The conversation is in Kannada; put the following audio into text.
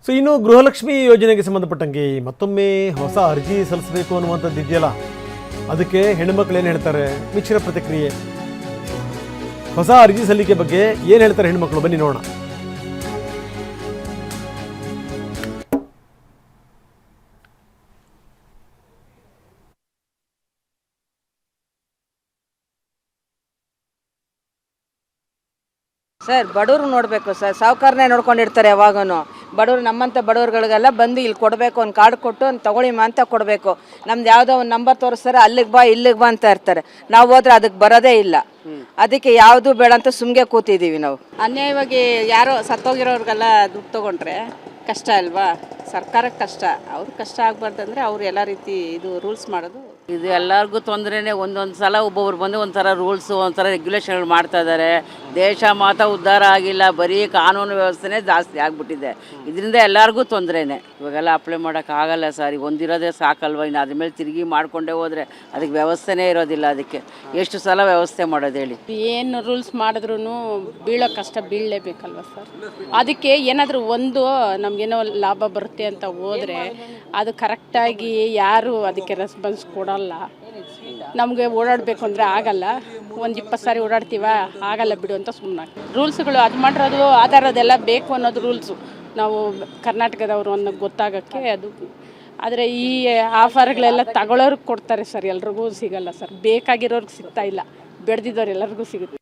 ಸೊ ಇನ್ನು ಗೃಹಲಕ್ಷ್ಮಿ ಯೋಜನೆಗೆ ಸಂಬಂಧಪಟ್ಟಂಗೆ ಮತ್ತೊಮ್ಮೆ ಹೊಸ ಅರ್ಜಿ ಸಲ್ಲಿಸಬೇಕು ಅನ್ನುವಂಥದ್ದು ಇದೆಯಲ್ಲ, ಅದಕ್ಕೆ ಹೆಣ್ಮಕ್ಳು ಏನು ಹೇಳ್ತಾರೆ? ಮಿಶ್ರ ಪ್ರತಿಕ್ರಿಯೆ. ಹೊಸ ಅರ್ಜಿ ಸಲ್ಲಿಕೆ ಬಗ್ಗೆ ಏನು ಹೇಳ್ತಾರೆ ಹೆಣ್ಮಕ್ಳು, ಬನ್ನಿ ನೋಡೋಣ. ಸರ್ ಬಡವರು ನೋಡಬೇಕು ಸರ್, ಸಾವುಕಾರನೇ ನೋಡ್ಕೊಂಡಿರ್ತಾರೆ ಯಾವಾಗೂ. ಬಡವರು ನಮ್ಮಂಥ ಬಡವ್ರುಗಳಿಗೆಲ್ಲ ಬಂದು ಇಲ್ಲಿ ಕೊಡಬೇಕು, ಒಂದು ಕಾರ್ಡ್ ಕೊಟ್ಟು ಒಂದು ತಗೊಳ್ಳಿಮ್ಮ ಅಂತ ಕೊಡಬೇಕು. ನಮ್ದು ಯಾವುದೋ ಒಂದು ನಂಬರ್ ತೋರಿಸ್ತಾರೆ, ಅಲ್ಲಿಗೆ ಬಾ ಇಲ್ಲಿಗೆ ಬಾ ಅಂತ ಇರ್ತಾರೆ. ನಾವು ಹೋದ್ರೆ ಅದಕ್ಕೆ ಬರೋದೇ ಇಲ್ಲ. ಅದಕ್ಕೆ ಯಾವುದು ಬೇಡ ಅಂತ ಸುಮ್ಮನೆ ಕೂತಿದ್ದೀವಿ ನಾವು. ಅನ್ಯಾಯವಾಗಿ ಯಾರೋ ಸತ್ತೋಗಿರೋರಿಗೆಲ್ಲ ದುಡ್ಡು ತೊಗೊಂಡ್ರೆ ಕಷ್ಟ ಅಲ್ವಾ, ಸರ್ಕಾರಕ್ಕೆ ಕಷ್ಟ. ಅವ್ರು ಕಷ್ಟ ಆಗಬಾರ್ದಂದ್ರೆ ಅವ್ರು ಎಲ್ಲ ರೀತಿ ಇದು ರೂಲ್ಸ್ ಮಾಡೋದು. ಇದು ಎಲ್ಲರಿಗೂ ತೊಂದರೆನೇ. ಒಂದೊಂದು ಸಲ ಒಬ್ಬೊಬ್ರು ಬಂದು ಒಂಥರ ರೂಲ್ಸು ಒಂಥರ ರೆಗ್ಯುಲೇಷನ್ಗಳು ಮಾಡ್ತಾ ಇದ್ದಾರೆ. ದೇಶ ಮಾತ್ರ ಉದ್ಧಾರ ಆಗಿಲ್ಲ, ಬರೀ ಕಾನೂನು ವ್ಯವಸ್ಥೆನೇ ಜಾಸ್ತಿ ಆಗಿಬಿಟ್ಟಿದೆ. ಇದರಿಂದ ಎಲ್ಲರಿಗೂ ತೊಂದರೆನೇ. ಇವಾಗೆಲ್ಲ ಅಪ್ಲೈ ಮಾಡೋಕ್ಕಾಗಲ್ಲ ಸರ್, ಈಗ ಒಂದಿರೋದೇ ಸಾಕಲ್ವ, ಇನ್ನು ಅದ್ರ ಮೇಲೆ ತಿರುಗಿ ಮಾಡಿಕೊಂಡೇ ಹೋದರೆ ಅದಕ್ಕೆ ವ್ಯವಸ್ಥೆನೇ ಇರೋದಿಲ್ಲ. ಅದಕ್ಕೆ ಎಷ್ಟು ಸಲ ವ್ಯವಸ್ಥೆ ಮಾಡೋದು ಹೇಳಿ? ಏನು ರೂಲ್ಸ್ ಮಾಡಿದ್ರೂ ಬೀಳೋ ಕಷ್ಟ ಬೀಳಲೇಬೇಕಲ್ವ ಸರ್. ಅದಕ್ಕೆ ಏನಾದರೂ ಒಂದು ನಮಗೇನೋ ಲಾಭ ಬರುತ್ತೆ ಅಂತ ಹೋದರೆ ಅದು ಕರೆಕ್ಟಾಗಿ ಯಾರು ಅದಕ್ಕೆ ರೆಸ್ಪಾನ್ಸ್ ಕೊಡೋಲ್ಲ. ನಮಗೆ ಓಡಾಡಬೇಕು ಅಂದರೆ ಆಗಲ್ಲ, ಒಂದು 20 ಸಾರಿ ಓಡಾಡ್ತೀವ, ಆಗಲ್ಲ ಬಿಡು ಅಂತ ಸುಮ್ಮನೆ. ರೂಲ್ಸ್ಗಳು ಅದು ಮಾಡಿರೋದು ಆಧಾರದೆಲ್ಲ ಬೇಕು ಅನ್ನೋದು ರೂಲ್ಸು ನಾವು ಕರ್ನಾಟಕದವರು ಅನ್ನೋ ಗೊತ್ತಾಗೋಕ್ಕೆ ಅದು. ಆದರೆ ಈ ಆಫರ್ಗಳೆಲ್ಲ ತಗೊಳ್ಳೋರಿಗೆ ಕೊಡ್ತಾರೆ ಸರ್, ಎಲ್ರಿಗೂ ಸಿಗಲ್ಲ ಸರ್. ಬೇಕಾಗಿರೋರ್ಗೆ ಸಿಗ್ತಾ ಇಲ್ಲ, ಬೆಳೆದಿದ್ದವ್ರು ಎಲ್ಲರಿಗೂ ಸಿಗುತ್ತೆ.